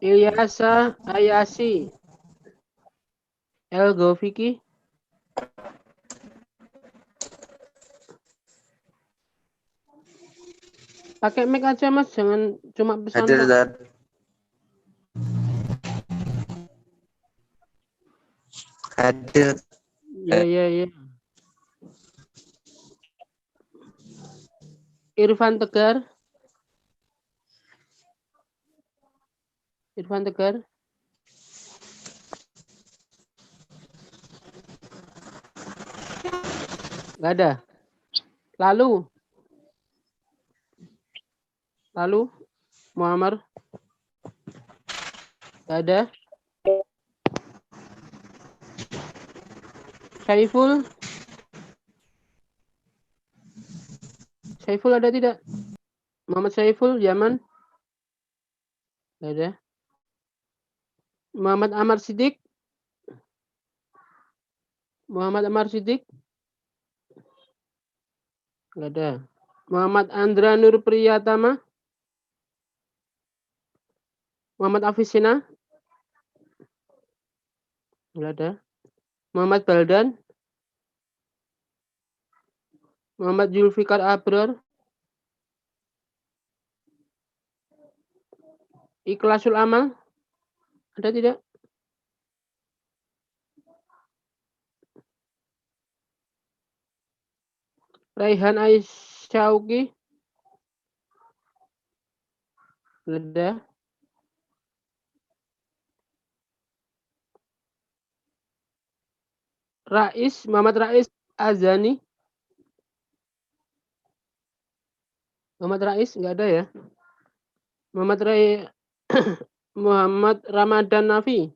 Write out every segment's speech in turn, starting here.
Ilyasa Ayasi. El Gofiki. Pakai mic aja Mas, jangan cuma pesan Hadir, tok. Ustaz. Hadir. Ya. Irfan Tegar. Irfan Tegar. Nggak ada. Lalu Muammar. Nggak ada. Saiful. Saiful ada tidak? Muhammad Saiful, Yaman. Nggak ada. Muhammad Amar Siddiq. Muhammad Amar Siddiq. Nggak ada. Muhammad Andra Nur Priyatama. Muhammad Afisina. Nggak ada. Muhammad Baldan. Muhammad Julfikar Abrar. Ikhlasul Amal. Ada tidak? Raihan Aisyauki. Nggak ada. Muhammad Rais Azani. Muhammad Rais nggak ada ya. Muhammad Ramadan Nafi.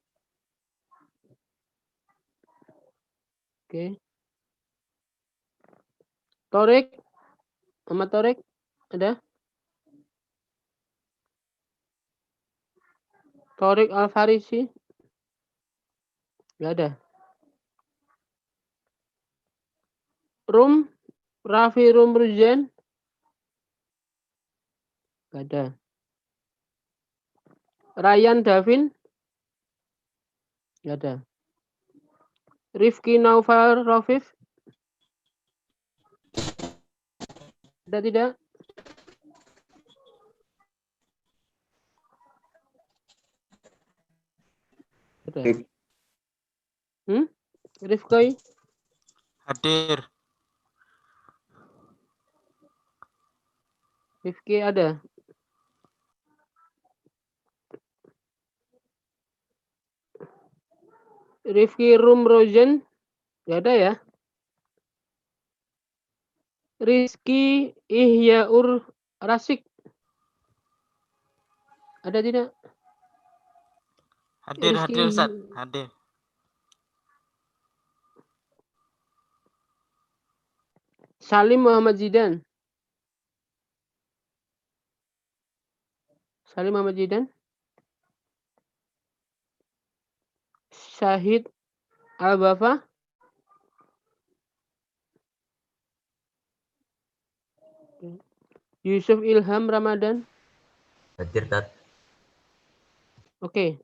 Oke. Torik. Muhammad Torik ada. Torik Al-Farisi. Nggak ada. Raffi Rumruzen. Nggak ada. Ryan Davin. Nggak ada. Rifki Naufal Rafif. Ada tidak? Ada. Rifki. Hadir. Rifki ada. Rifki Rumrozen. Nggak ada ya. Rizky Ihyaur Rasik. Ada tidak? Hadir, Ustaz. Hadir. Salim Muhammad Zidan. Salim Muhammad Zidan. Syahid Al-Bafa. Yusuf Ilham Ramadan. Hadir, Tat. Oke.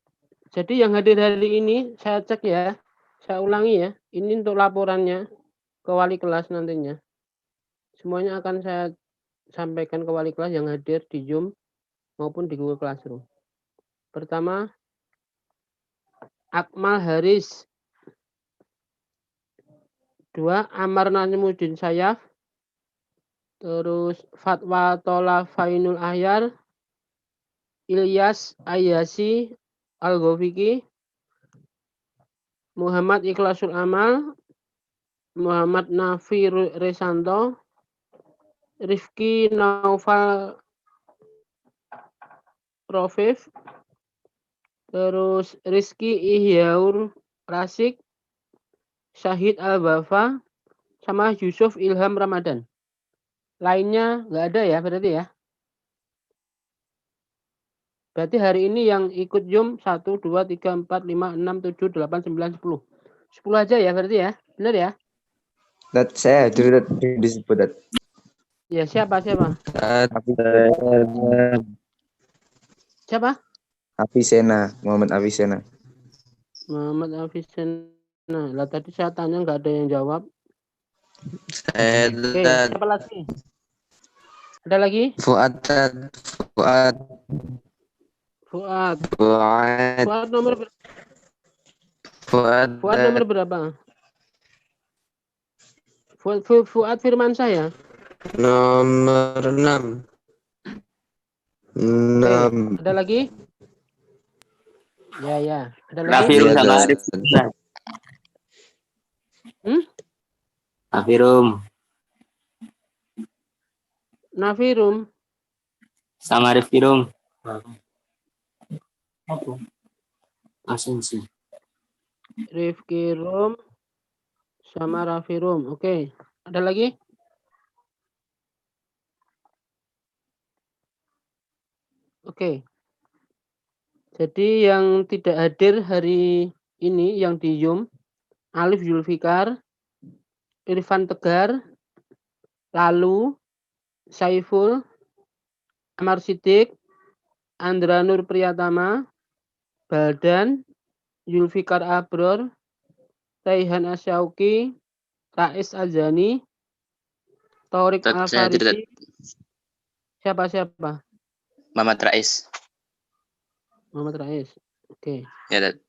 Jadi yang hadir hari ini saya cek ya. Saya ulangi ya. Ini untuk laporannya ke wali kelas nantinya. Semuanya akan saya sampaikan ke wali kelas yang hadir di Zoom maupun di Google Classroom. Pertama, Akmal Haris. 2, Amar Najimuddin Sayaf. Terus Fatwa Tola Fainul Ahyar. Ilyas Ayasi Al-Gofiki. Muhammad Ikhlasul Amal. Muhammad Nafi Resanto. Rifki Naufal Rofif. Terus Rizky Ihyaur Rasik. Syahid Al-Bafa. Sama Yusuf Ilham Ramadan. Lainnya nggak ada ya berarti ya. Berarti hari ini yang ikut Zoom 1, 2, 3, 4, 5, 6, 7, 8, 9, 10. 10 aja ya berarti ya. Benar ya? Tat, saya hadir, Tat. Disebut, Tat. Ya siapa? Tat, Siapa? Avicenna, Muhammad Avicenna. Muhammad Avicenna. Lah tadi saya tanya nggak ada yang jawab. Saya Oke, siapa lagi? Ada lagi? Fuad. Fuad. Fuad. Fuad nomor berapa? Fuad Firmansyah ya? Nomor 6. Oke, ada lagi? Ya. Ada lagi? Nafirum sama Arif. Nafirum Sama Arif Kirum. Apa? Asensi. Rifki Rum sama Raffi Rum. Oke. Ada lagi? Oke. Jadi yang tidak hadir hari ini yang di Zoom, Alif Zulfikar, Irfan Tegar, Lalu, Saiful, Amar Sidik, Andra Nur Priyatama, Baldan, Zulfikar Abror, Raihan Asyauki, Rais Azani, Torik Alfarisi. Siapa? Muhammad Rais. Muhammad Rais. Oke. Ya, Dad.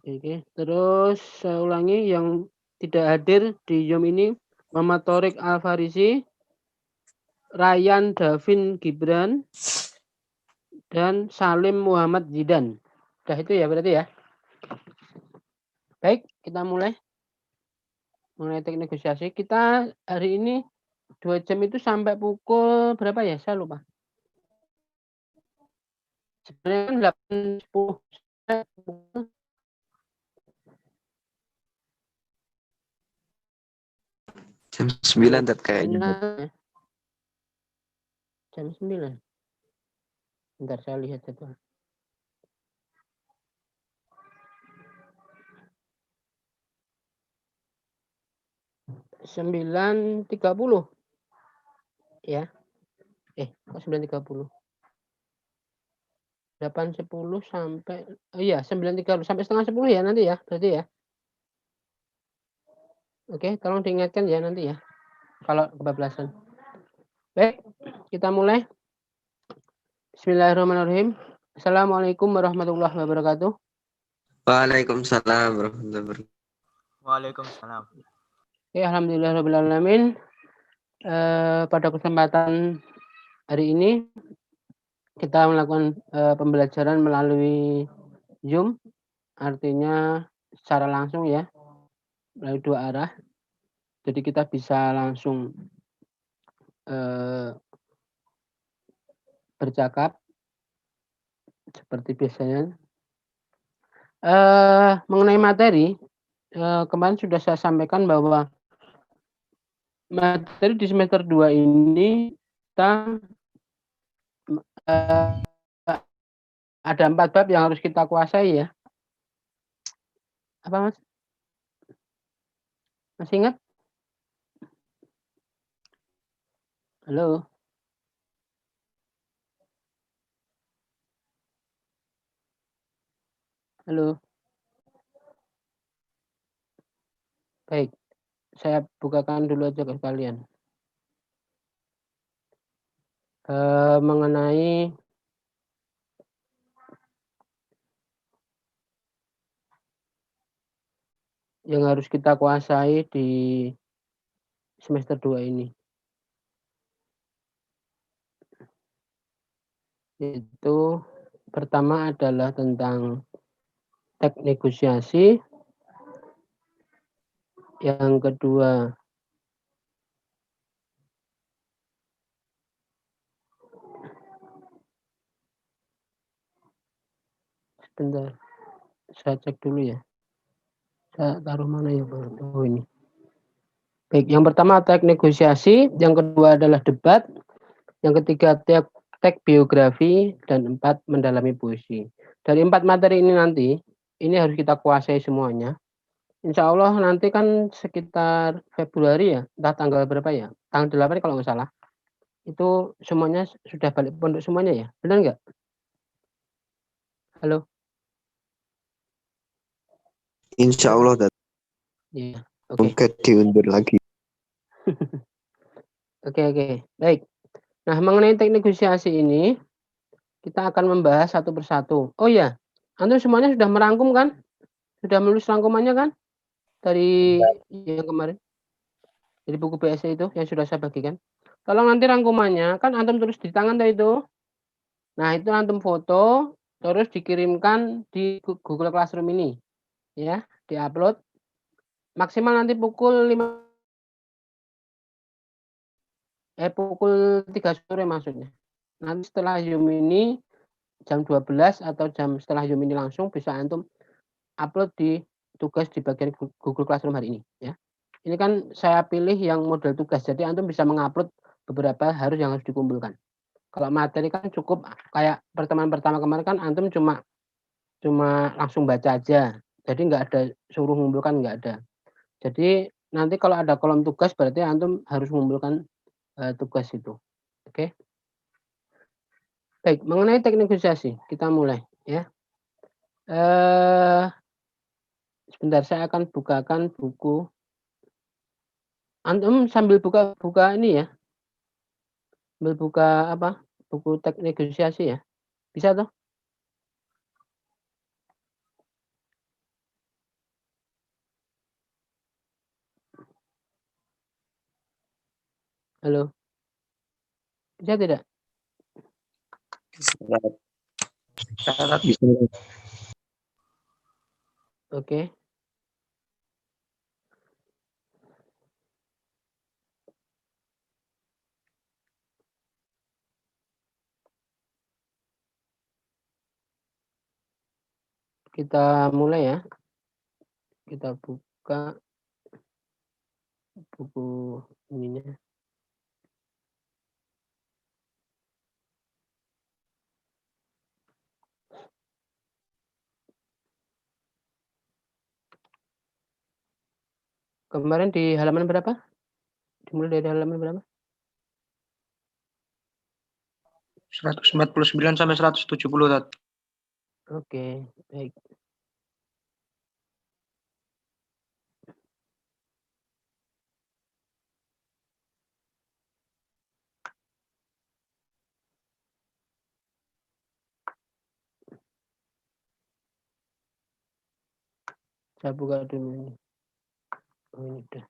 Oke. Terus saya ulangi yang tidak hadir di Zoom ini Muhammad Torik Alfarisi, Ryan Davin Gibran, dan Salim Muhammad Zidan. Udah itu ya berarti ya. Baik, kita mulai mengenai teknik negosiasi. Kita hari ini 2 jam itu sampai pukul berapa ya? Saya lupa. Sebenarnya kan 8.10 jam 9 Dad kayaknya. Jam 9. Bentar saya lihat jadwal. Sembilan 9.30. Ya. Kok 9.30? 8.10 sampai iya 9.30 sampai setengah 10 ya nanti ya berarti ya. Oke, tolong diingatkan ya nanti ya kalau kebablasan. Baik, kita mulai. Bismillahirrahmanirrahim. Assalamualaikum warahmatullahi wabarakatuh. Waalaikumsalam warahmatullahi wabarakatuh. Waalaikumsalam. Oke, alhamdulillahirabbil alamin. Pada kesempatan hari ini kita melakukan pembelajaran melalui Zoom, artinya secara langsung ya, melalui 2 arah. Jadi kita bisa langsung bercakap seperti biasanya. Mengenai materi, kemarin sudah saya sampaikan bahwa materi di semester 2 ini kita ada 4 bab yang harus kita kuasai ya. Apa Mas? Masih ingat? Halo? Halo? Baik, saya bukakan dulu aja ke kalian. Mengenai yang harus kita kuasai di semester 2 ini. Itu pertama adalah tentang teknik negosiasi. Yang kedua sebentar, saya cek dulu ya. Saya taruh mana ya Bang? Oh ini. Baik, yang pertama teknik negosiasi, yang kedua adalah debat, yang ketiga teks biografi, dan 4 mendalami puisi. Dari 4 materi ini nanti, ini harus kita kuasai semuanya. Insya Allah nanti kan sekitar Februari ya, entah tanggal berapa ya, tanggal 8 kalau nggak salah. Itu semuanya sudah balik pondok semuanya ya, benar nggak? Halo? Insya Allah dat. Iya, oke. Mungkin diundur lagi. Oke. Baik. Nah, mengenai teknik negosiasi ini, kita akan membahas satu persatu. Oh iya, antum semuanya sudah merangkum kan? Sudah menulis rangkumannya kan? Dari yang kemarin, dari buku BSC itu yang sudah saya bagikan. Tolong nanti rangkumannya, kan antum tulis di tangan tadi itu. Nah, itu antum foto, terus dikirimkan di Google Classroom ini. Ya, diupload. Maksimal nanti pukul 3 sore maksudnya. Nanti setelah Zoom ini jam 12 atau jam setelah Zoom ini langsung bisa antum upload di tugas di bagian Google Classroom hari ini ya. Ini kan saya pilih yang model tugas, jadi antum bisa mengupload beberapa yang harus dikumpulkan. Kalau materi kan cukup kayak pertemuan pertama kemarin kan antum cuma langsung baca aja. Jadi nggak ada suruh mengumpulkan, nggak ada. Jadi nanti kalau ada kolom tugas berarti antum harus mengumpulkan tugas itu. Oke. Baik, mengenai teknik negosiasi kita mulai ya. Sebentar saya akan bukakan buku. Antum sambil buka ini ya. Sambil buka apa? Buku teknik negosiasi ya. Bisa toh? Halo. Bisa tidak? Bisa. Oke. Kita mulai ya. Kita buka buku ininya. Kemarin di halaman berapa? Dimulai dari halaman berapa? 149 sampai 170, Tat. Oke, baik. Saya buka dulu ini. Oh, ini udah.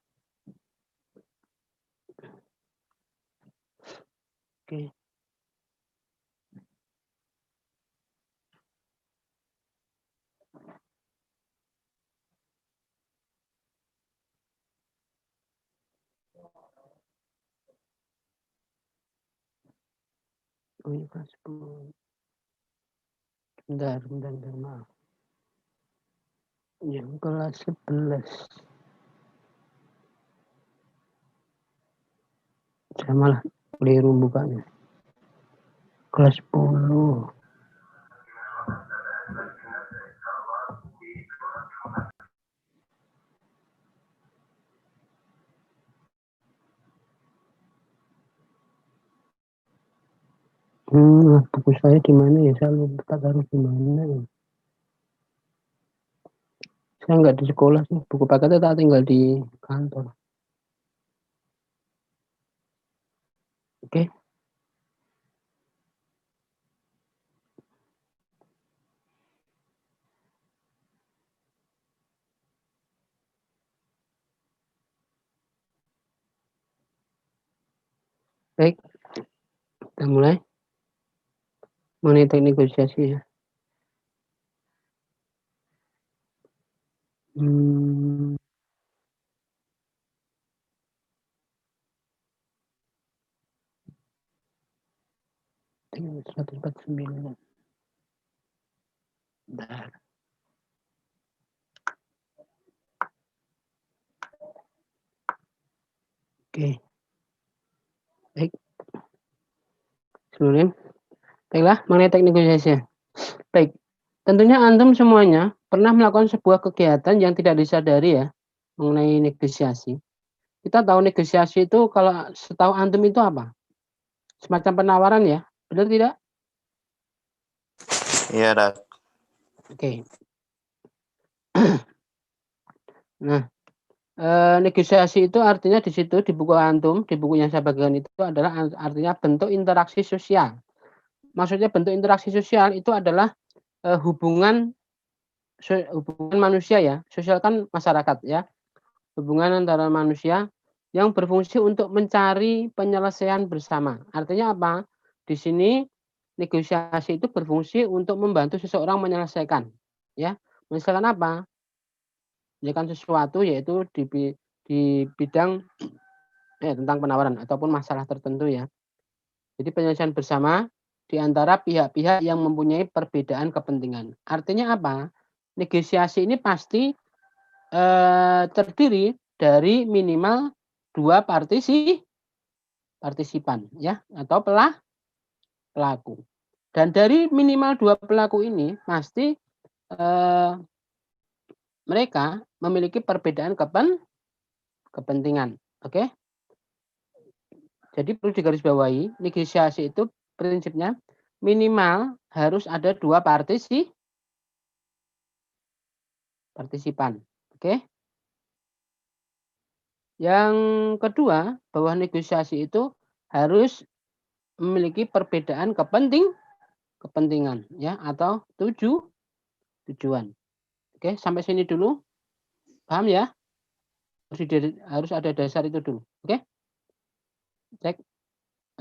Oke. Oh, ini kelas 10. Bentar, maaf. Yang kelas 11. Saya malah keliru bukanya. Kelas 10. Buku saya di mana ya? Saya lupa taruh di mana ya. Saya nggak di sekolah sih. Buku paketnya tak tinggal di kantor. Oke. Baik. Kita mulai. Mengenai teknik negosiasi ya. Tinggal 149. Bentar. Oke. Baik. Seluruhnya. Baiklah, mengenai teknik negosiasi. Baik. Tentunya antum semuanya pernah melakukan sebuah kegiatan yang tidak disadari ya mengenai negosiasi. Kita tahu negosiasi itu kalau setahu antum itu apa? Semacam penawaran ya, benar tidak? Iya, Tat. Oke. Nah, negosiasi itu artinya di situ di buku antum, di buku yang saya bagikan itu adalah artinya bentuk interaksi sosial. Maksudnya bentuk interaksi sosial itu adalah, hubungan manusia ya, sosial kan masyarakat ya, hubungan antara manusia yang berfungsi untuk mencari penyelesaian bersama. Artinya apa? Di sini negosiasi itu berfungsi untuk membantu seseorang menyelesaikan, ya. Menyelesaikan apa? Menyelesaikan sesuatu yaitu di bidang tentang penawaran ataupun masalah tertentu ya. Jadi penyelesaian bersama di antara pihak-pihak yang mempunyai perbedaan kepentingan. Artinya apa? Negosiasi ini pasti terdiri dari minimal 2 partisipan ya atau pelaku. Dan dari minimal 2 pelaku ini pasti mereka memiliki perbedaan kepentingan. Oke? Jadi perlu digarisbawahi, negosiasi itu prinsipnya minimal harus ada 2 partisipan. Oke? Yang kedua, bahwa negosiasi itu harus memiliki perbedaan kepentingan ya atau tujuan. Oke, sampai sini dulu. Paham ya? Harus ada dasar itu dulu. Oke? Cek.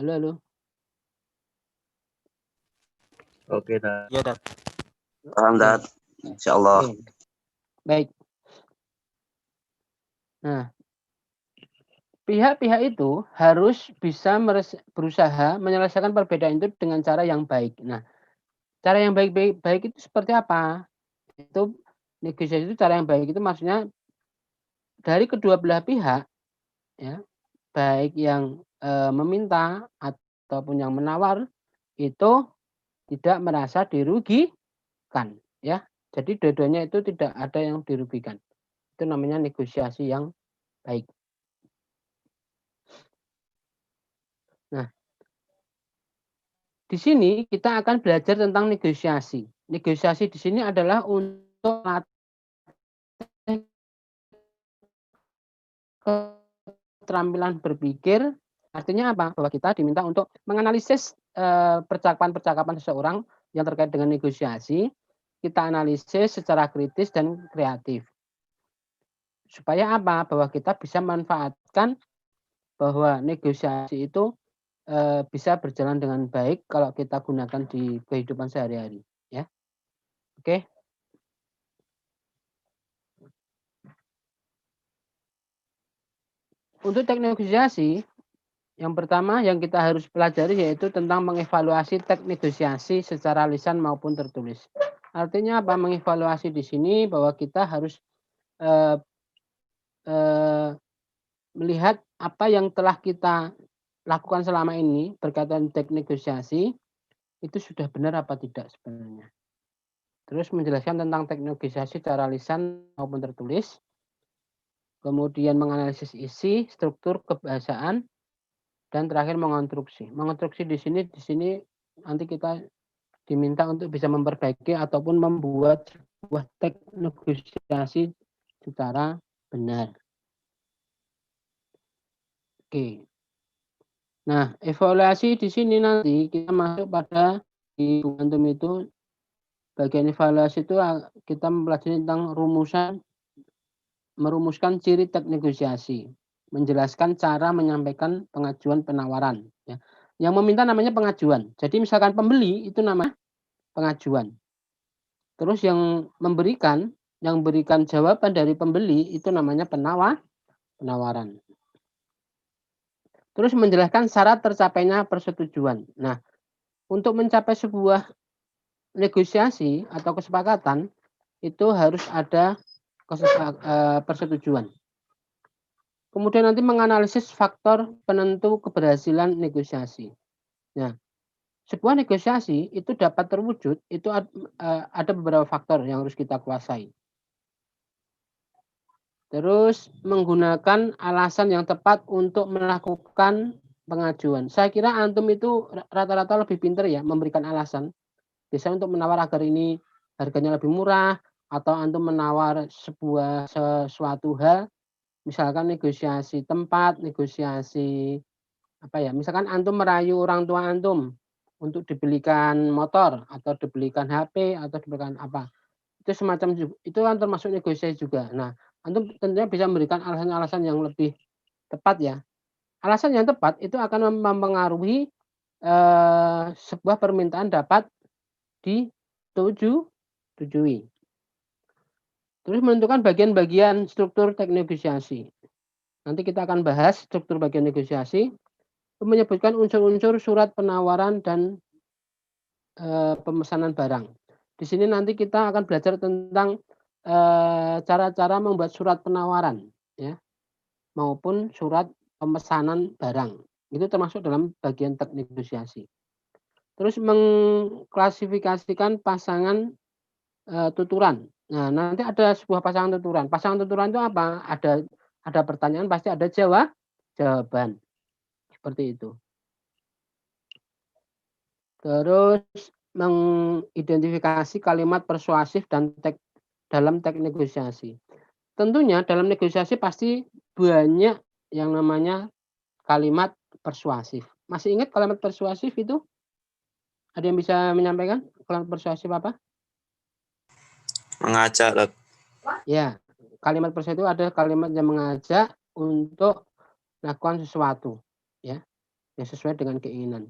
Halo. Oke, Tat. Iya, Dat. Paham, Tat. Insyaallah. Oke. Baik. Nah, pihak-pihak itu harus bisa berusaha menyelesaikan perbedaan itu dengan cara yang baik. Nah, cara yang baik itu seperti apa? Itu negosiasi itu cara yang baik itu maksudnya dari kedua belah pihak ya, baik yang meminta ataupun yang menawar itu tidak merasa dirugikan ya. Jadi dua-duanya itu tidak ada yang dirugikan. Itu namanya negosiasi yang baik. Nah, di sini kita akan belajar tentang negosiasi. Negosiasi di sini adalah untuk keterampilan berpikir. Artinya apa? Bahwa kita diminta untuk menganalisis percakapan-percakapan seseorang yang terkait dengan negosiasi. Kita analisis secara kritis dan kreatif. Supaya apa? Bahwa kita bisa manfaatkan bahwa negosiasi itu bisa berjalan dengan baik kalau kita gunakan di kehidupan sehari-hari ya. Oke. Untuk teknik negosiasi yang pertama yang kita harus pelajari yaitu tentang mengevaluasi teknik negosiasi secara lisan maupun tertulis. Artinya apa? Mengevaluasi di sini bahwa kita harus melihat apa yang telah kita lakukan selama ini berkaitan teknik negosiasi itu sudah benar apa tidak sebenarnya. Terus menjelaskan tentang teknik negosiasi secara lisan maupun tertulis. Kemudian menganalisis isi, struktur, kebahasaan, dan terakhir mengonstruksi. Mengonstruksi di sini nanti kita diminta untuk bisa memperbaiki ataupun membuat sebuah teknik negosiasi secara benar. Oke. Nah, evaluasi di sini nanti kita masuk pada di buku antum itu bagian evaluasi itu kita mempelajari tentang merumuskan ciri teknik negosiasi, menjelaskan cara menyampaikan pengajuan penawaran ya. Yang meminta namanya pengajuan. Jadi misalkan pembeli itu nama pengajuan. Terus yang berikan jawaban dari pembeli itu namanya penawaran. Terus menjelaskan syarat tercapainya persetujuan. Nah, untuk mencapai sebuah negosiasi atau kesepakatan itu harus ada persetujuan. Kemudian nanti menganalisis faktor penentu keberhasilan negosiasi. Nah, sebuah negosiasi itu dapat terwujud itu ada beberapa faktor yang harus kita kuasai. Terus menggunakan alasan yang tepat untuk melakukan pengajuan. Saya kira antum itu rata-rata lebih pintar ya memberikan alasan. Biasanya untuk menawar agar ini harganya lebih murah, atau antum menawar sesuatu hal, misalkan negosiasi tempat, negosiasi apa ya, misalkan antum merayu orang tua antum untuk dibelikan motor atau dibelikan HP atau dibelikan apa. Itu semacam itu kan termasuk negosiasi juga. Nah, antum tentunya bisa memberikan alasan-alasan yang lebih tepat ya. Alasan yang tepat itu akan mempengaruhi sebuah permintaan dapat disetujui. Terus menentukan bagian-bagian struktur teknik negosiasi. Nanti kita akan bahas struktur bagian negosiasi, menyebutkan unsur-unsur surat penawaran dan pemesanan barang. Di sini nanti kita akan belajar tentang cara-cara membuat surat penawaran, ya, maupun surat pemesanan barang. Itu termasuk dalam bagian teknik negosiasi. Terus mengklasifikasikan pasangan tuturan. Nah, nanti ada sebuah pasangan tuturan. Pasangan tuturan itu apa? Ada pertanyaan, pasti ada jawaban. Seperti itu. Terus mengidentifikasi kalimat persuasif dan dalam teknik negosiasi. Tentunya dalam negosiasi pasti banyak yang namanya kalimat persuasif. Masih ingat kalimat persuasif itu? Ada yang bisa menyampaikan kalimat persuasif apa? Mengajak, Tat. Ya, kalimat persuasif itu ada kalimat yang mengajak untuk melakukan sesuatu, ya, yang sesuai dengan keinginan.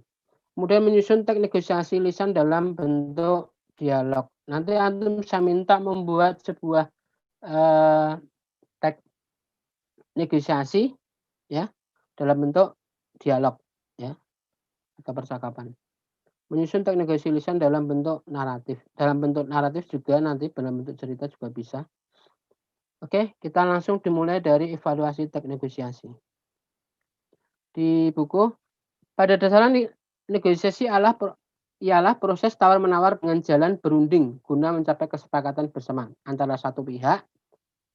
Kemudian menyusun teks negosiasi lisan dalam bentuk dialog. Nanti antum saya minta membuat sebuah teks negosiasi, ya, dalam bentuk dialog, ya, atau percakapan. Menyusun teks negosiasi lisan dalam bentuk naratif. Dalam bentuk naratif juga nanti dalam bentuk cerita juga bisa. Oke, kita langsung dimulai dari evaluasi teks negosiasi. Di buku, pada dasarnya negosiasi ialah proses tawar-menawar dengan jalan berunding guna mencapai kesepakatan bersama antara satu pihak,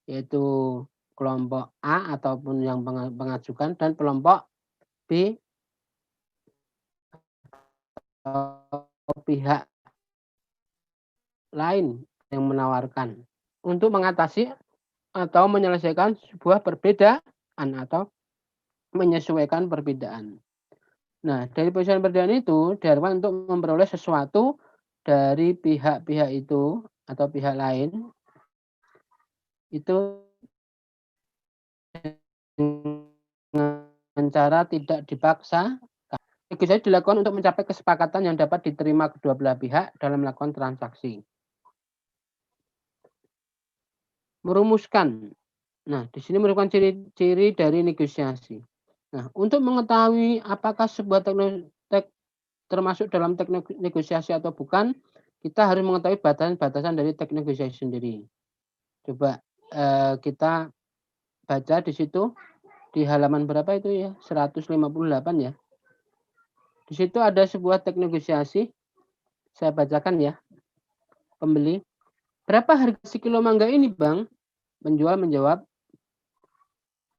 yaitu kelompok A ataupun yang mengajukan, dan kelompok B atau pihak lain yang menawarkan untuk mengatasi atau menyelesaikan sebuah perbedaan atau menyesuaikan perbedaan. Nah, dari perbedaan itu diharapkan untuk memperoleh sesuatu dari pihak-pihak itu atau pihak lain itu dengan cara tidak dipaksa. Negosiasi dilakukan untuk mencapai kesepakatan yang dapat diterima kedua belah pihak dalam melakukan transaksi. Merumuskan. Nah, di sini merupakan ciri-ciri dari negosiasi. Nah, untuk mengetahui apakah sebuah termasuk dalam teknik negosiasi atau bukan, kita harus mengetahui batasan-batasan dari teknik negosiasi sendiri. Coba kita baca di situ di halaman berapa itu ya? 158 ya. Di situ ada sebuah teknik negosiasi. Saya bacakan ya. Pembeli, berapa harga sekilo mangga ini, Bang? Penjual menjawab,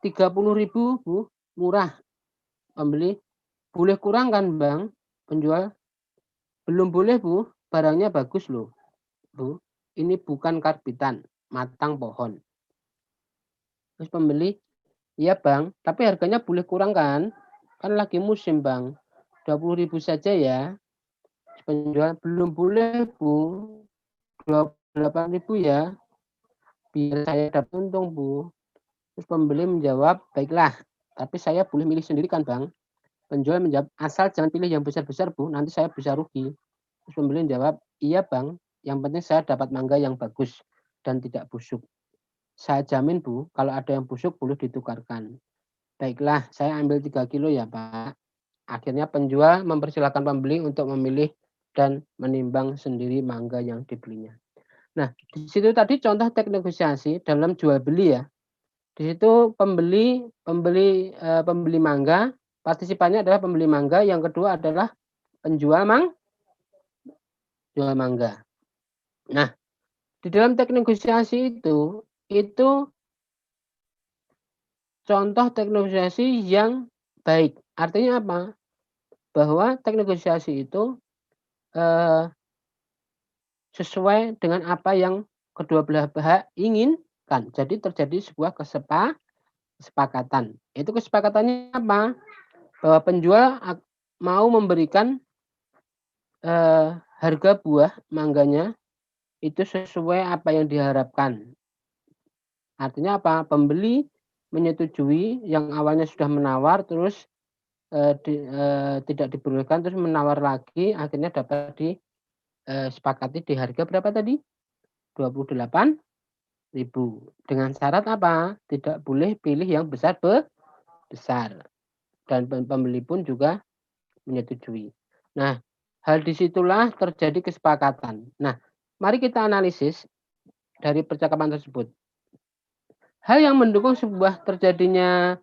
30.000, Bu. Murah. Pembeli, boleh kurang kan, Bang? Penjual, belum boleh, Bu. Barangnya bagus loh, Bu. Ini bukan karbitan, matang pohon. Terus pembeli, iya, Bang. Tapi harganya boleh kurang kan? Kan lagi musim, Bang. 20.000 saja ya. Penjual, belum boleh, Bu. 28.000 ya. Biar saya dapat untung, Bu. Terus pembeli menjawab, baiklah. Tapi saya boleh milih sendiri kan, Bang? Penjual menjawab, asal jangan pilih yang besar-besar, Bu. Nanti saya bisa rugi. Terus pembeli menjawab, iya, Bang. Yang penting saya dapat mangga yang bagus dan tidak busuk. Saya jamin, Bu, kalau ada yang busuk boleh ditukarkan. Baiklah, saya ambil 3 kilo ya, Pak. Akhirnya penjual mempersilahkan pembeli untuk memilih dan menimbang sendiri mangga yang dibelinya. Nah, di situ tadi contoh teknik negosiasi dalam jual beli ya. Di situ pembeli mangga, partisipannya adalah pembeli mangga, yang kedua adalah penjual jual mangga. Nah, di dalam teknik negosiasi itu contoh teknik negosiasi yang baik. Artinya apa? Bahwa teknik negosiasi itu sesuai dengan apa yang kedua belah pihak inginkan. Jadi terjadi sebuah kesepakatan. Itu kesepakatannya apa? Bahwa penjual mau memberikan harga buah mangganya itu sesuai apa yang diharapkan. Artinya apa? Pembeli menyetujui yang awalnya sudah menawar terus tidak diperbolehkan terus menawar lagi, akhirnya dapat disepakati di harga berapa tadi? 28.000. Dengan syarat apa? Tidak boleh pilih yang besar. Dan pembeli pun juga menyetujui. Nah, hal disitulah terjadi kesepakatan. Nah, mari kita analisis dari percakapan tersebut. Hal yang mendukung sebuah terjadinya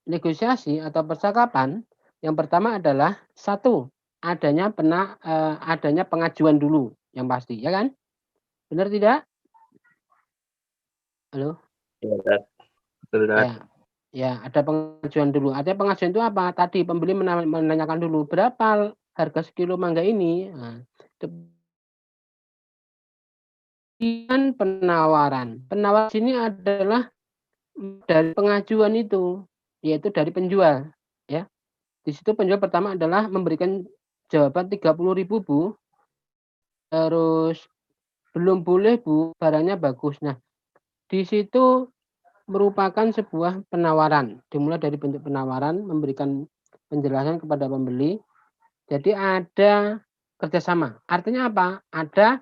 negosiasi atau percakapan, yang pertama adalah satu, adanya pengajuan dulu yang pasti, ya kan? Benar tidak? Halo? Ya, Ustaz. Betul, Ustaz. Ya, ada pengajuan dulu. Ada pengajuan itu apa? Tadi pembeli menanyakan dulu berapa harga sekilo mangga ini. Nah, kemudian penawaran. Penawaran sini adalah dari pengajuan itu, yaitu dari penjual. Ya, di situ penjual pertama adalah memberikan jawaban 30.000 Bu. Terus belum boleh Bu, barangnya bagus. Nah, di situ merupakan sebuah penawaran. Dimulai dari bentuk penawaran, memberikan penjelasan kepada pembeli. Jadi ada kerjasama. Artinya apa? Ada,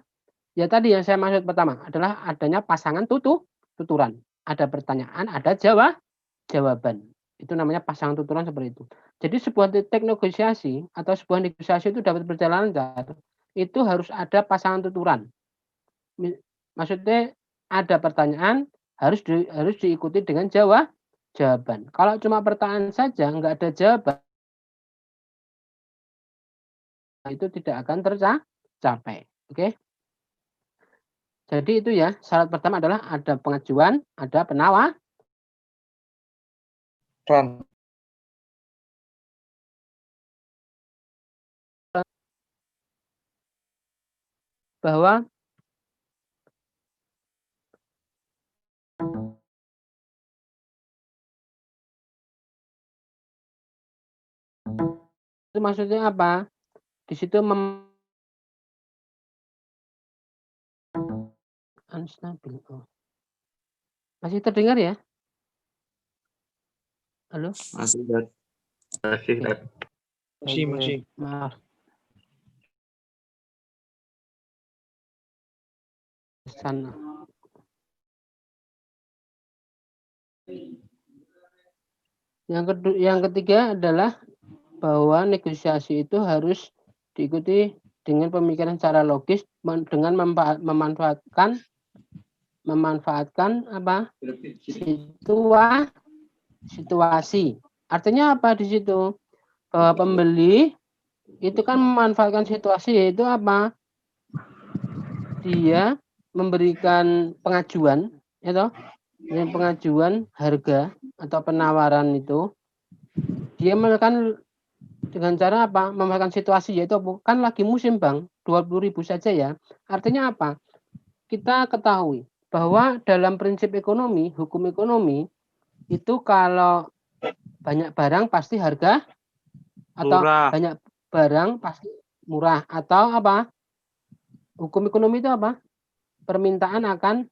ya tadi yang saya maksud pertama adalah adanya pasangan tuturan. Ada pertanyaan, ada jawaban. Itu namanya pasangan tuturan seperti itu. Jadi sebuah titik negosiasi atau sebuah negosiasi itu dapat berjalan lancar, itu harus ada pasangan tuturan. Maksudnya ada pertanyaan, harus diikuti dengan jawaban. Kalau cuma pertanyaan saja, nggak ada jawaban, itu tidak akan tercapai. Oke? Jadi itu ya, syarat pertama adalah ada pengajuan, ada penawaran. Bahwa itu maksudnya apa? Di situ unstabil. Masih terdengar ya? Halo? Masih, Ustaz. Masih, Ustaz. Masih. Maaf. Sana. Yang ketiga adalah bahwa negosiasi itu harus diikuti dengan pemikiran secara logis dengan memanfaatkan apa? Situasi. Artinya apa di situ? Bahwa pembeli itu kan memanfaatkan situasi, yaitu apa? Dia memberikan pengajuan, ya, dengan pengajuan harga atau penawaran itu, dia menekan dengan cara apa? Memanfaatkan situasi, yaitu bukan lagi musim Bang, 20.000 saja ya. Artinya apa? Kita ketahui bahwa dalam prinsip ekonomi, hukum ekonomi, itu kalau banyak barang pasti harga atau Murah. banyak barang pasti murah, atau apa? Hukum ekonomi itu apa? Permintaan akan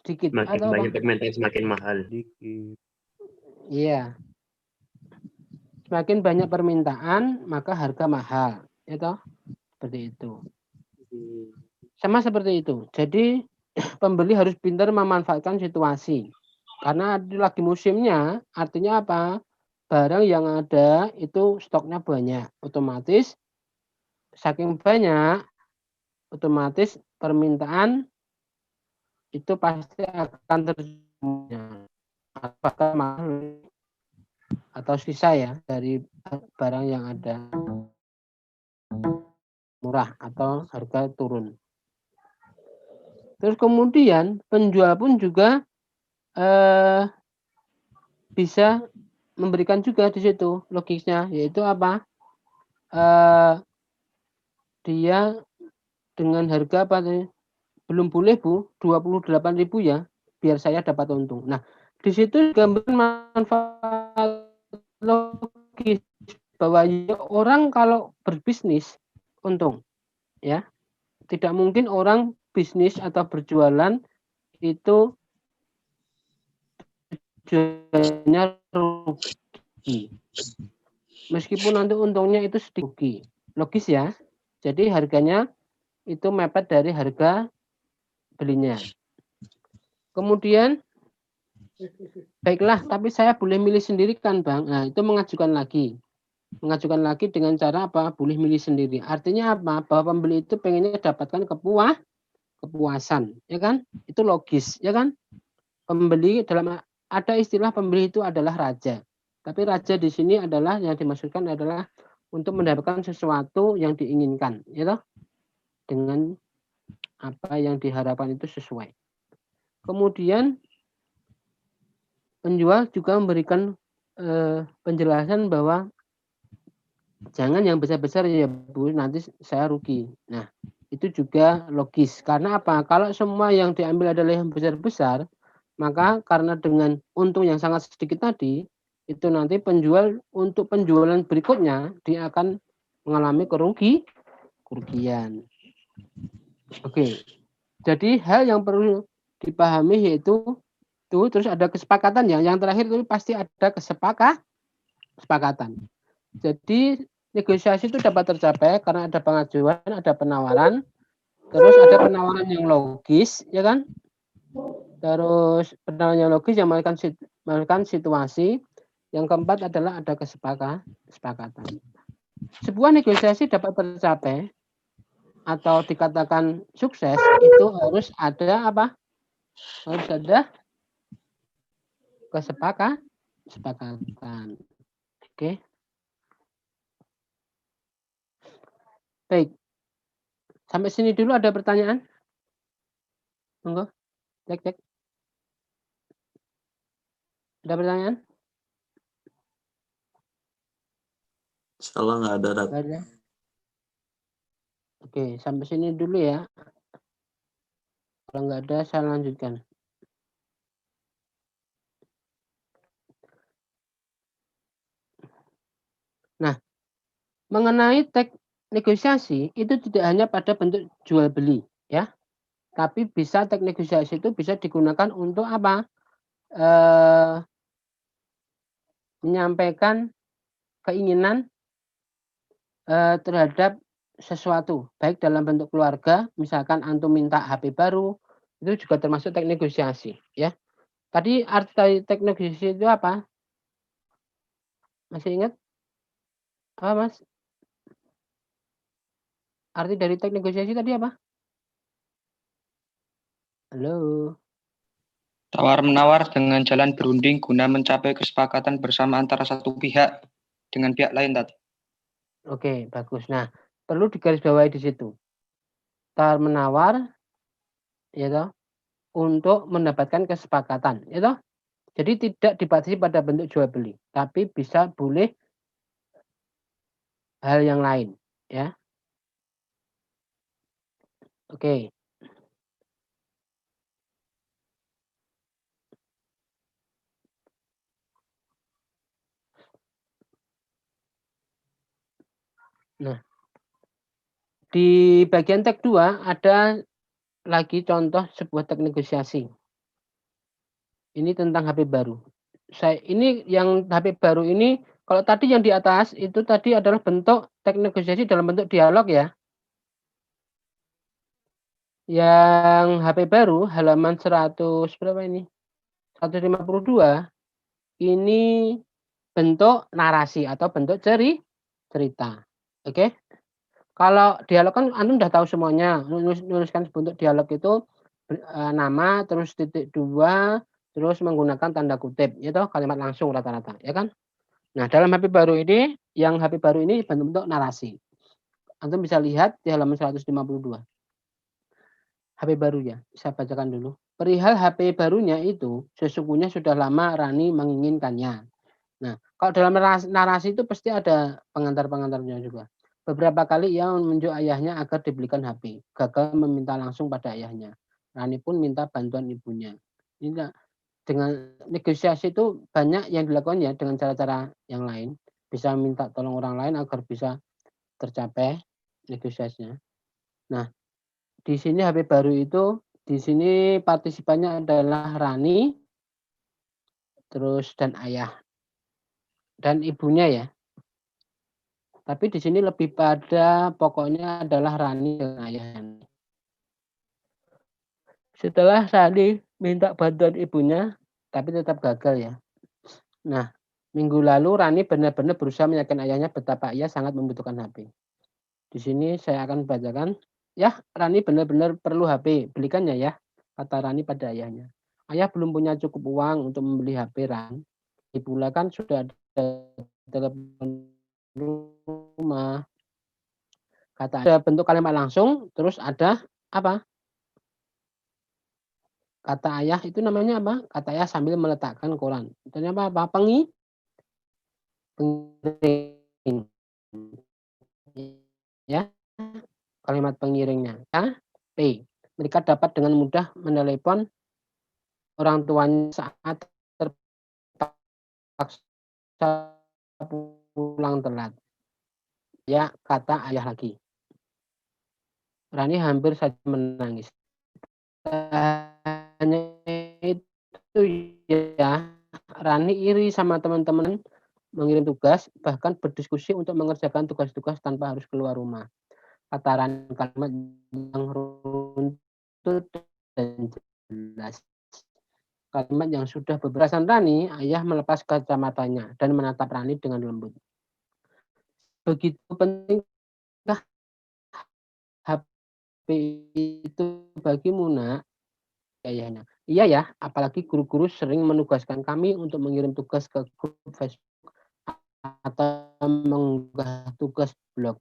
sedikit Semakin atau banyak apa? permintaan semakin mahal. Iya. Semakin banyak permintaan, maka harga mahal, ya toh? Seperti itu. Sama seperti itu. Jadi pembeli harus pintar memanfaatkan situasi. Karena lagi musimnya, artinya apa? Barang yang ada itu stoknya banyak. Otomatis saking banyak, otomatis permintaan itu pasti akan terjadi. Apakah mahal atau sisa ya dari barang yang ada murah atau harga turun. Terus kemudian penjual pun juga bisa memberikan juga di situ logisnya, yaitu apa? Dia dengan harga apa tadi? Belum boleh Bu, 28.000 ya, biar saya dapat untung. Nah, di situ gambaran manfaat logis bahwa orang kalau berbisnis untung, ya. Tidak mungkin orang bisnis atau berjualan itu tujuannya rugi. Meskipun nanti untungnya itu sedikit rugi. Logis ya. Jadi harganya itu mepet dari harga belinya. Kemudian baiklah, tapi saya boleh milih sendiri kan Bang. Nah, itu mengajukan lagi. Mengajukan lagi dengan cara apa? Boleh milih sendiri. Artinya apa? Bahwa pembeli itu pengennya dapatkan kepuasan, ya kan? Itu logis, ya kan? Pembeli ada istilah pembeli itu adalah raja. Tapi raja di sini adalah yang dimaksudkan adalah untuk mendapatkan sesuatu yang diinginkan, ya toh? Dengan apa yang diharapkan itu sesuai. Kemudian penjual juga memberikan penjelasan bahwa jangan yang besar-besar ya Bu, nanti saya rugi. Nah, itu juga logis. Karena apa? Kalau semua yang diambil adalah yang besar-besar, maka karena dengan untung yang sangat sedikit tadi, itu nanti penjual untuk penjualan berikutnya dia akan mengalami kerugian. Oke. Jadi hal yang perlu dipahami yaitu terus ada kesepakatan ya. Yang terakhir itu pasti ada kesepakatan. Jadi negosiasi itu dapat tercapai karena ada pengajuan, ada penawaran, terus ada penawaran yang logis, ya kan? Terus penawaran yang logis yang menghasilkan situasi. Yang keempat adalah ada kesepakatan. Sebuah negosiasi dapat tercapai atau dikatakan sukses itu harus ada apa? Harus ada kesepakatan. Oke. Baik. Sampai sini dulu ada pertanyaan? Monggo. Cek. Ada pertanyaan? Salah nggak ada. Nggak ada. Oke, sampai sini dulu ya. Kalau nggak ada, saya lanjutkan. Nah, mengenai teks negosiasi itu tidak hanya pada bentuk jual beli, ya. Tapi bisa teks negosiasi itu bisa digunakan untuk apa? Menyampaikan keinginan terhadap sesuatu, baik dalam bentuk keluarga, misalkan antum minta HP baru, itu juga termasuk teks negosiasi, ya. Tadi arti teks negosiasi itu apa? Masih ingat? Apa, Mas? Arti dari teks negosiasi tadi apa? Halo. Tawar-menawar dengan jalan berunding guna mencapai kesepakatan bersama antara satu pihak dengan pihak lain tadi. Oke, bagus. Nah, perlu digarisbawahi di situ. Tawar-menawar, ya toh, untuk mendapatkan kesepakatan, ya toh. Jadi tidak dibatasi pada bentuk jual beli, tapi bisa boleh hal yang lain, ya. Oke. Nah, di bagian teks 2 ada lagi contoh sebuah teks negosiasi. Ini tentang HP baru. Ini yang HP baru ini, kalau tadi yang di atas itu tadi adalah bentuk teks negosiasi dalam bentuk dialog ya. Yang HP baru halaman 100 berapa ini? 152 ini bentuk narasi atau bentuk cerita. Oke. Kalau dialog kan antum udah tahu semuanya. Nuliskan bentuk dialog itu nama terus titik 2 terus menggunakan tanda kutip, itu kalimat langsung rata-rata, ya kan? Nah, dalam HP baru ini, yang HP baru ini bentuk narasi. Antum bisa lihat di halaman 152. HP barunya, saya bacakan dulu. Perihal HP barunya itu, sesungguhnya sudah lama Rani menginginkannya. Nah, Kalau dalam narasi itu pasti ada pengantar-pengantarnya juga. Beberapa kali ia menunjuk ayahnya agar dibelikan HP. Gagal meminta langsung pada ayahnya. Rani pun minta bantuan ibunya. Ini dengan negosiasi itu banyak yang dilakukan ya dengan cara-cara yang lain. Bisa minta tolong orang lain agar bisa tercapai negosiasinya. Nah, di sini HP baru itu, di sini partisipannya adalah Rani, terus dan ayah dan ibunya ya. Tapi di sini lebih pada pokoknya adalah Rani dan ayahnya. Setelah Rani minta bantuan ibunya, tapi tetap gagal ya. Nah, minggu lalu Rani benar-benar berusaha meyakinkan ayahnya betapa ia sangat membutuhkan HP. Di sini saya akan bacakan, ya Rani benar-benar perlu HP, belikannya ya, kata Rani pada ayahnya. Ayah belum punya cukup uang untuk membeli HP Ran. Pula kan sudah ada telepon rumah. Kata ada bentuk kalimat langsung, terus ada apa? Kata ayah itu namanya apa? Kata ayah sambil meletakkan koran. Ternyata apa? Pengiring. Ya, kalimat pengiringnya. Ya, P. Mereka dapat dengan mudah menelepon orang tuanya saat terpaksa pulang telat. Ya, kata ayah lagi. Rani hampir saja menangis. Hanya itu ya, Rani iri sama teman-teman mengirim tugas, bahkan berdiskusi untuk mengerjakan tugas-tugas tanpa harus keluar rumah. Kata Rani kalimat yang runtut dan jelas. Kalimat yang sudah berberasan Rani, ayah melepas kacamatanya dan menatap Rani dengan lembut. Begitu pentingkah HP itu bagimu, Nak? Ayahnya. Iya ya, apalagi guru-guru sering menugaskan kami untuk mengirim tugas ke grup Facebook atau mengunggah tugas blog.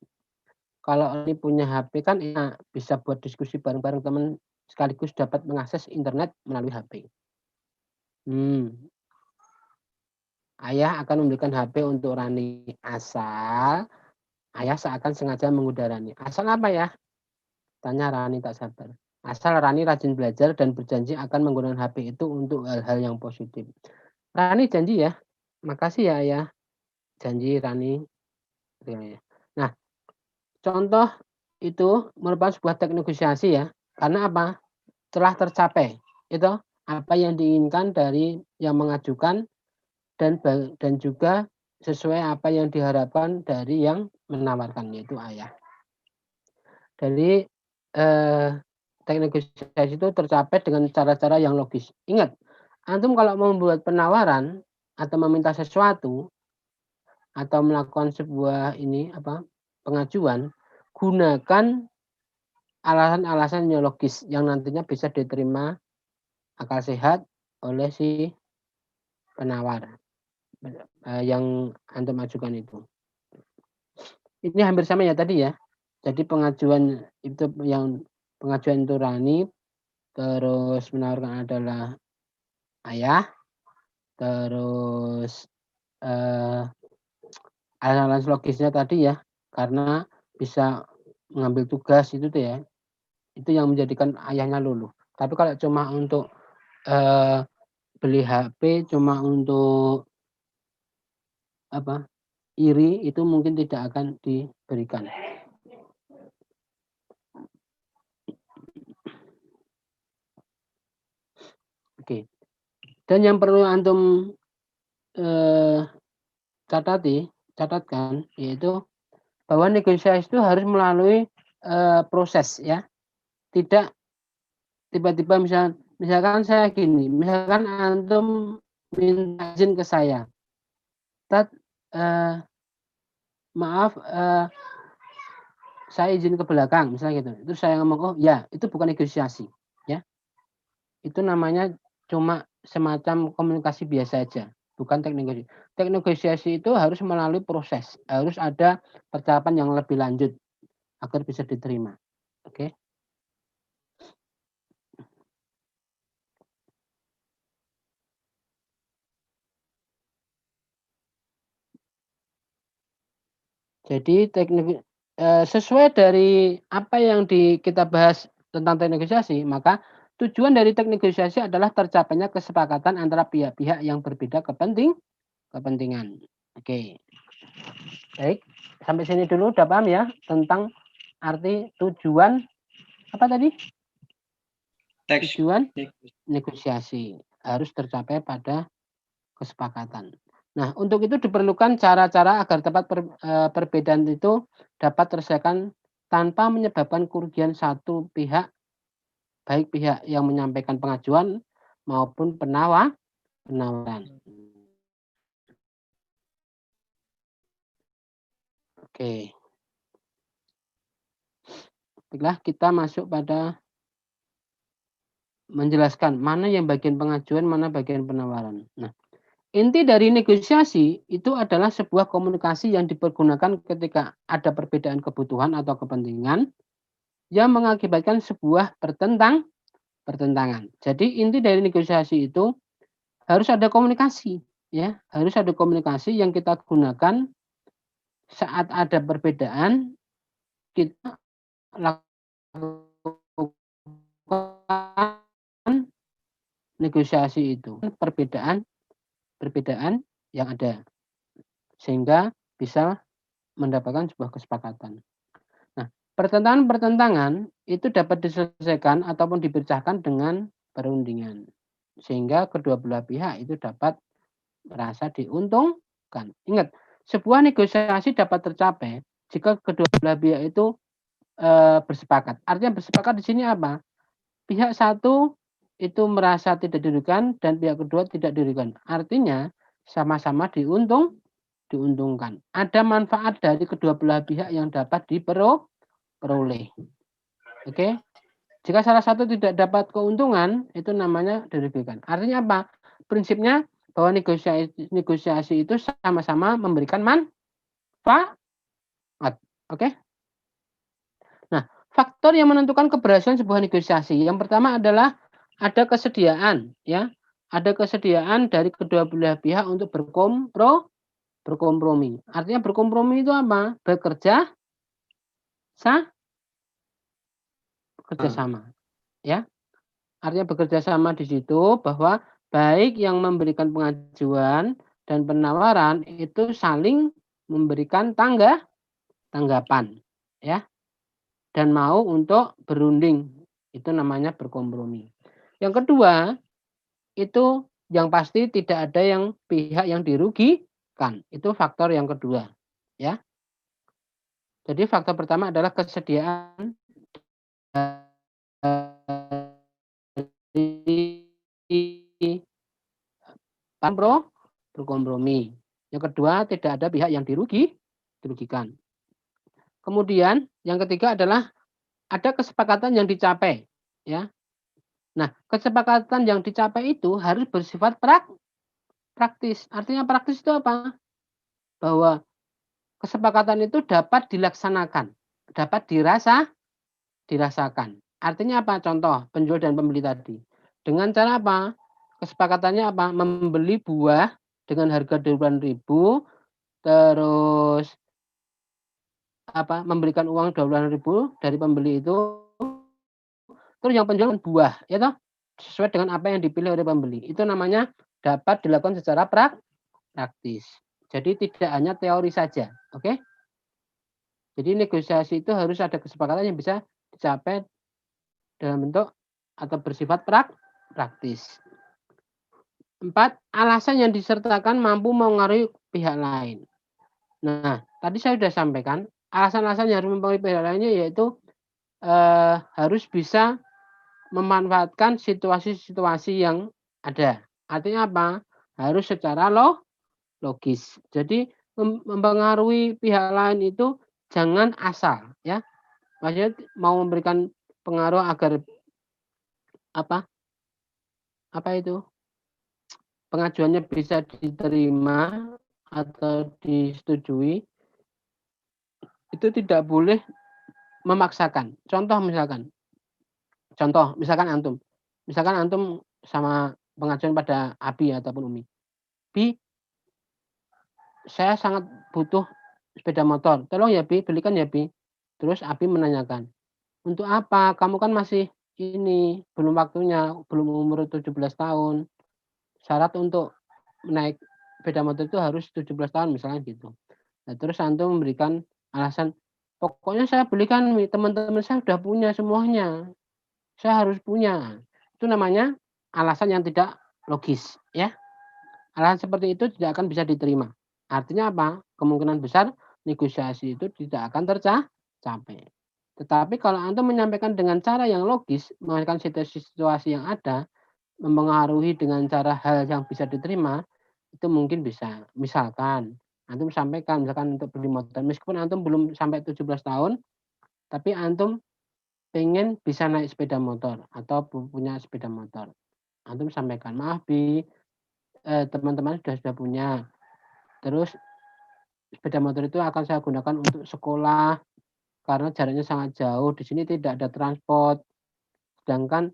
Kalau ini punya HP kan enak, bisa buat diskusi bareng-bareng teman sekaligus dapat mengakses internet melalui HP. Ayah akan memberikan HP untuk Rani asal ayah seakan sengaja menggoda Rani. Asal apa ya? Tanya Rani tak sabar. Asal Rani rajin belajar dan berjanji akan menggunakan HP itu untuk hal-hal yang positif. Rani janji ya. Makasih ya ayah. Janji Rani. Nah, contoh itu merupakan sebuah teknik negosiasi ya. Karena apa? Telah tercapai. Itu apa yang diinginkan dari yang mengajukan dan juga sesuai apa yang diharapkan dari yang menawarkan, yaitu ayah. Dari teknik negosiasi itu tercapai dengan cara-cara yang logis. Ingat, antum kalau mau membuat penawaran atau meminta sesuatu atau melakukan sebuah pengajuan, gunakan alasan-alasan yang logis yang nantinya bisa diterima akal sehat oleh si penawar yang antum ajukan itu. Ini hampir sama ya tadi ya. Jadi pengajuan itu Rani, terus menawarkan adalah ayah, terus alasan logisnya tadi ya, karena bisa mengambil tugas itu tuh ya, itu yang menjadikan ayahnya luluh. Tapi kalau cuma untuk beli HP, cuma untuk iri, itu mungkin tidak akan diberikan. Oke. Dan yang perlu antum catatkan, yaitu bahwa negosiasi itu harus melalui proses ya. Tidak tiba-tiba misalkan saya gini, misalkan antum minta izin ke saya. Maaf, saya izin ke belakang misalnya gitu. Itu saya ngomong, "Oh ya, itu bukan negosiasi." Ya. Itu namanya cuma semacam komunikasi biasa aja, bukan teknik negosiasi. Teknik negosiasi itu harus melalui proses, harus ada percakapan yang lebih lanjut agar bisa diterima. Oke. Jadi sesuai dari apa yang kita bahas tentang teknik negosiasi, maka tujuan dari teknik negosiasi adalah tercapainya kesepakatan antara pihak-pihak yang berbeda kepentingan. Oke. Baik, sampai sini dulu udah paham ya tentang arti tujuan apa tadi? Teks. Tujuan negosiasi harus tercapai pada kesepakatan. Nah, untuk itu diperlukan cara-cara agar tepat perbedaan itu dapat terselesaikan tanpa menyebabkan kerugian satu pihak, baik pihak yang menyampaikan pengajuan maupun penawaran. Oke. Baiklah, kita masuk pada menjelaskan mana yang bagian pengajuan, mana bagian penawaran. Nah, inti dari negosiasi itu adalah sebuah komunikasi yang dipergunakan ketika ada perbedaan kebutuhan atau kepentingan yang mengakibatkan sebuah pertentangan. Jadi inti dari negosiasi itu harus ada komunikasi, ya, harus ada komunikasi yang kita gunakan saat ada perbedaan kita lakukan negosiasi itu perbedaan yang ada sehingga bisa mendapatkan sebuah kesepakatan. Nah, pertentangan itu dapat diselesaikan ataupun dipecahkan dengan perundingan sehingga kedua belah pihak itu dapat merasa diuntungkan. Ingat, sebuah negosiasi dapat tercapai jika kedua belah pihak itu bersepakat. Artinya bersepakat di sini apa? Pihak satu itu merasa tidak dirugikan dan pihak kedua tidak dirugikan. Artinya sama-sama diuntungkan. Ada manfaat dari kedua belah pihak yang dapat diperoleh. Oke. Jika salah satu tidak dapat keuntungan, itu namanya dirugikan. Artinya apa? Prinsipnya bahwa negosiasi itu sama-sama memberikan manfaat. Oke. Nah, faktor yang menentukan keberhasilan sebuah negosiasi. Yang pertama adalah ada kesediaan, ya. Ada kesediaan dari kedua belah pihak untuk berkompromi. Artinya berkompromi itu apa? Bekerja sama, ya. Artinya bekerja sama di situ bahwa baik yang memberikan pengajuan dan penawaran itu saling memberikan tanggapan, ya. Dan mau untuk berunding. Itu namanya berkompromi. Yang kedua, itu yang pasti tidak ada yang pihak yang dirugikan. Itu faktor yang kedua, ya. Jadi faktor pertama adalah kesediaan berkompromi. Yang kedua, tidak ada pihak yang dirugikan. Kemudian yang ketiga adalah ada kesepakatan yang dicapai, ya. Nah, kesepakatan yang dicapai itu harus bersifat praktis. Artinya praktis itu apa? Bahwa kesepakatan itu dapat dilaksanakan, dapat dirasakan. Artinya apa? Contoh, penjual dan pembeli tadi. Dengan cara apa? Kesepakatannya apa? Membeli buah dengan harga 20.000, terus apa? Memberikan uang 20.000 dari pembeli itu, terus yang penjual buah, ya toh? Sesuai dengan apa yang dipilih oleh pembeli. Itu namanya dapat dilakukan secara praktis. Jadi tidak hanya teori saja, oke? Jadi negosiasi itu harus ada kesepakatan yang bisa dicapai dalam bentuk atau bersifat praktis. 4, alasan yang disertakan mampu mengaruhi pihak lain. Nah, tadi saya sudah sampaikan, alasan-alasan yang harus mempengaruhi pihak lainnya yaitu harus bisa memanfaatkan situasi-situasi yang ada. Artinya apa? Harus secara logis. Jadi mempengaruhi pihak lain itu jangan asal, ya. Maksudnya mau memberikan pengaruh agar apa itu? Pengajuannya bisa diterima atau disetujui, itu tidak boleh memaksakan. Contoh misalkan antum. Misalkan antum sama pengajuan pada Abi ataupun Umi. Bi, saya sangat butuh sepeda motor. Tolong ya Bi, belikan ya Bi. Terus Abi menanyakan, untuk apa? Kamu kan masih ini, belum waktunya, belum umur 17 tahun. Syarat untuk naik sepeda motor itu harus 17 tahun misalnya gitu. Nah, terus antum memberikan alasan, pokoknya saya belikan teman-teman saya sudah punya semuanya. Saya harus punya. Itu namanya alasan yang tidak logis, ya. Alasan seperti itu tidak akan bisa diterima. Artinya apa? Kemungkinan besar negosiasi itu tidak akan tercapai. Tetapi kalau antum menyampaikan dengan cara yang logis, mengenai situasi yang ada, mempengaruhi dengan cara hal yang bisa diterima, itu mungkin bisa. Misalkan, antum sampaikan, misalkan untuk beli motor, meskipun antum belum sampai 17 tahun, tapi antum pengen bisa naik sepeda motor atau punya sepeda motor. Antum sampaikan, maaf Bi, teman-teman sudah punya. Terus sepeda motor itu akan saya gunakan untuk sekolah karena jaraknya sangat jauh. Di sini tidak ada transport. Sedangkan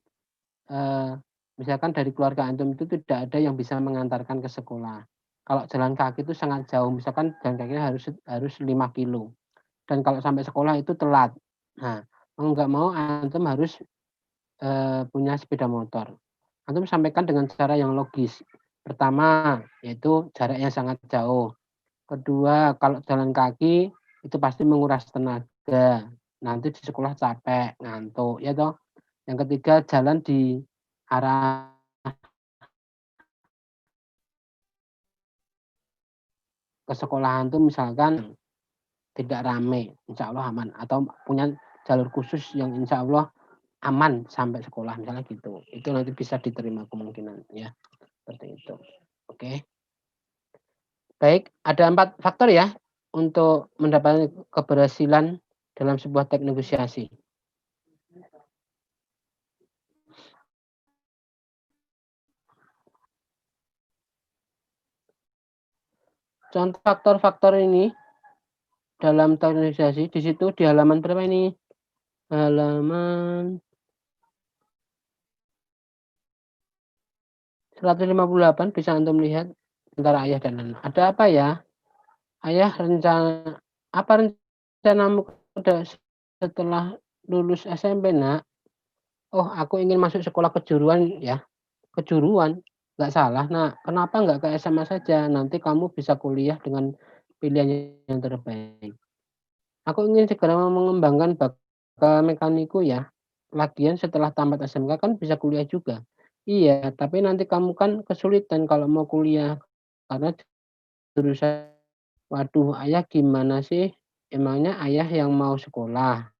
misalkan dari keluarga antum itu tidak ada yang bisa mengantarkan ke sekolah. Kalau jalan kaki itu sangat jauh, misalkan jalan kakinya harus 5 kilo. Dan kalau sampai sekolah itu telat. Nah, mau nggak mau antum harus punya sepeda motor. Antum sampaikan dengan cara yang logis. Pertama, yaitu jaraknya sangat jauh. Kedua, kalau jalan kaki itu pasti menguras tenaga. Nanti di sekolah capek, ngantuk, ya toh. Yang ketiga, jalan di arah ke sekolahan tuh misalkan tidak rame, insya Allah aman. Atau punya jalur khusus yang insya Allah aman sampai sekolah, misalnya gitu. Itu nanti bisa diterima kemungkinan, ya. Seperti itu. Oke. Baik, ada 4 faktor ya untuk mendapatkan keberhasilan dalam sebuah teknik negosiasi. Contoh faktor-faktor ini dalam teknik negosiasi di situ di halaman berapa ini? Halaman 158 bisa antum lihat antara ayah dan anak. Ada apa ya? Ayah apa rencanamu setelah lulus SMP, Nak? Oh, aku ingin masuk sekolah kejuruan ya. Kejuruan, nggak salah. Nah, kenapa nggak ke SMA saja? Nanti kamu bisa kuliah dengan pilihan yang terbaik. Aku ingin segera mengembangkan bakat mekaniku ya. Lagian setelah tamat SMK kan bisa kuliah juga. Iya, tapi nanti kamu kan kesulitan kalau mau kuliah karena jurusan. Waduh, ayah gimana sih? Emangnya ayah yang mau sekolah?